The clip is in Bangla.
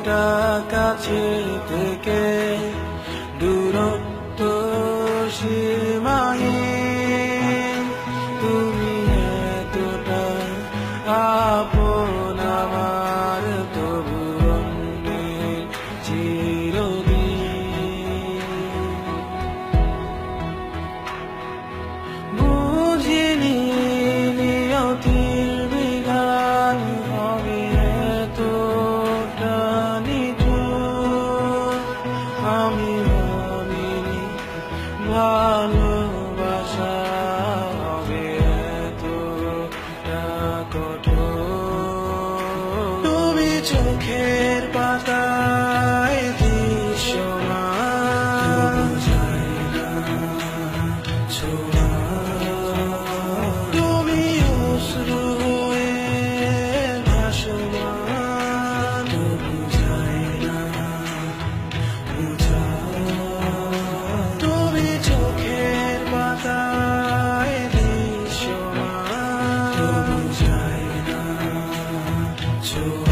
এতটা কাছে থেকে দূরত্ব সীমাহীন, তুমি এতটা আপন আমার, তবু অন্যের চিরদিন। বুঝিনি নিয়তির বিধান হবে এতটা নিঠুর, আমি ভাবিনি ভালোবাসা হবে এতটা কঠোর। তুমি চোখের পাতায় দৃশ্যমান, ছোঁয়া তুমি অশ্রু হয়ে ভাসমান, বুঝাই না বুঝা। তুমি চোখের পাতায় দৃশ্যমান, বুঝাই না ছোঁয়া।